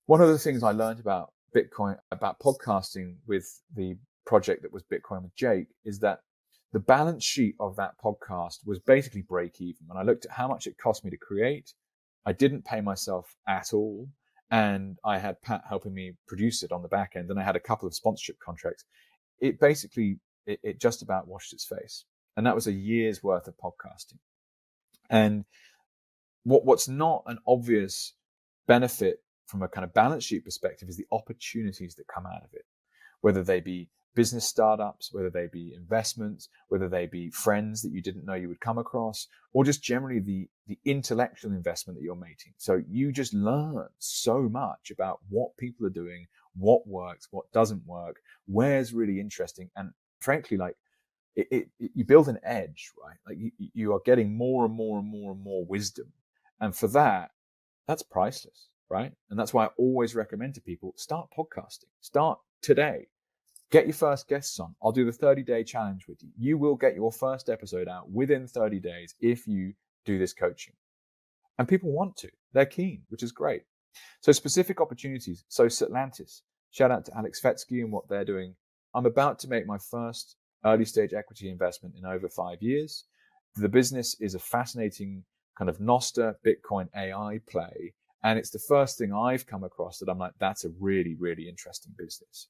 One of the things I learned about Bitcoin, about podcasting with the project that was Bitcoin with Jake, is that the balance sheet of that podcast was basically break even. When I looked at how much it cost me to create, I didn't pay myself at all. And I had Pat helping me produce it on the back end. And I had a couple of sponsorship contracts. It basically, it just about washed its face. And that was a year's worth of podcasting. And what's not an obvious benefit from a kind of balance sheet perspective is the opportunities that come out of it, whether they be business startups, whether they be investments, whether they be friends that you didn't know you would come across, or just generally the intellectual investment that you're making. So you just learn so much about what people are doing, what works, what doesn't work, where's really interesting. And frankly, like you build an edge, right? Like you are getting more and more and more and more wisdom. And for that, that's priceless, right? And that's why I always recommend to people, start podcasting, start today. Get your first guests on. I'll do the 30-day challenge with you. You will get your first episode out within 30 days if you do this coaching. And people want to. They're keen, which is great. So specific opportunities. So Satlantis, shout out to Alex Fetsky and what they're doing. I'm about to make my first early stage equity investment in over 5 years. The business is a fascinating kind of Noster Bitcoin AI play. And it's the first thing I've come across that I'm like, that's a really, really interesting business.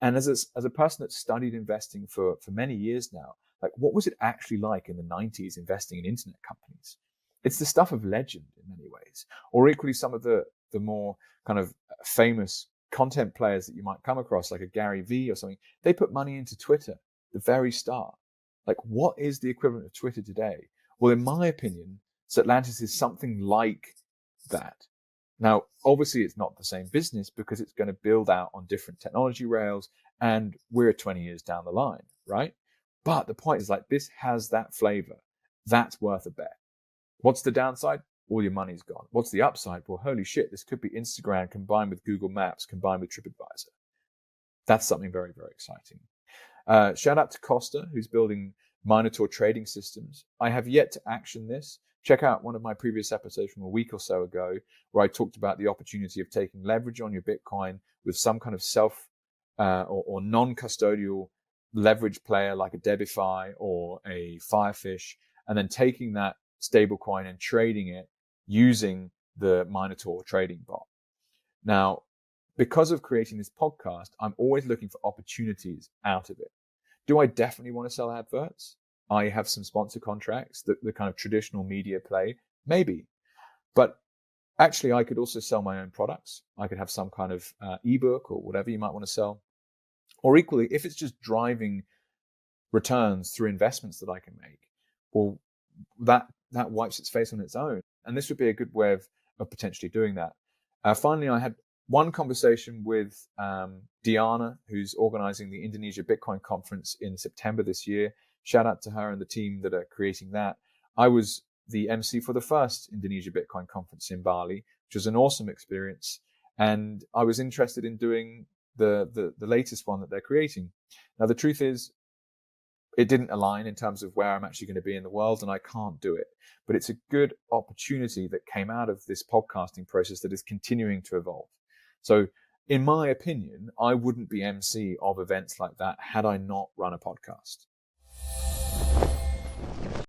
And as a person that's studied investing for many years now, like what was it actually like in the 90s investing in internet companies? It's the stuff of legend in many ways. Or equally some of the more kind of famous content players that you might come across, like a Gary Vee or something, they put money into Twitter at the very start. Like what is the equivalent of Twitter today? Well, in my opinion, Satlantis is something like that. Now, obviously, it's not the same business because it's going to build out on different technology rails, and we're 20 years down the line, right? But the point is, like, this has that flavor. That's worth a bet. What's the downside? All your money's gone. What's the upside? Well, holy shit, this could be Instagram combined with Google Maps, combined with TripAdvisor. That's something very, very exciting. Shout out to Costa, who's building Minotaur trading systems. I have yet to action this. Check out one of my previous episodes from a week or so ago, where I talked about the opportunity of taking leverage on your Bitcoin with some kind of self or non-custodial leverage player like a Debify or a Firefish, and then taking that stablecoin and trading it using the Minotaur trading bot. Now, because of creating this podcast, I'm always looking for opportunities out of it. Do I definitely want to sell adverts? I have some sponsor contracts, the kind of traditional media play, maybe. But actually, I could also sell my own products. I could have some kind of ebook or whatever you might want to sell. Or equally, if it's just driving returns through investments that I can make, well, that wipes its face on its own. And this would be a good way of potentially doing that. Finally, I had one conversation with Diana, who's organizing the Indonesia Bitcoin conference in September this year. Shout out to her and the team that are creating that. I was the MC for the first Indonesia Bitcoin conference in Bali, which was an awesome experience. And I was interested in doing the latest one that they're creating. Now, the truth is, it didn't align in terms of where I'm actually going to be in the world, and I can't do it. But it's a good opportunity that came out of this podcasting process that is continuing to evolve. So in my opinion, I wouldn't be MC of events like that had I not run a podcast.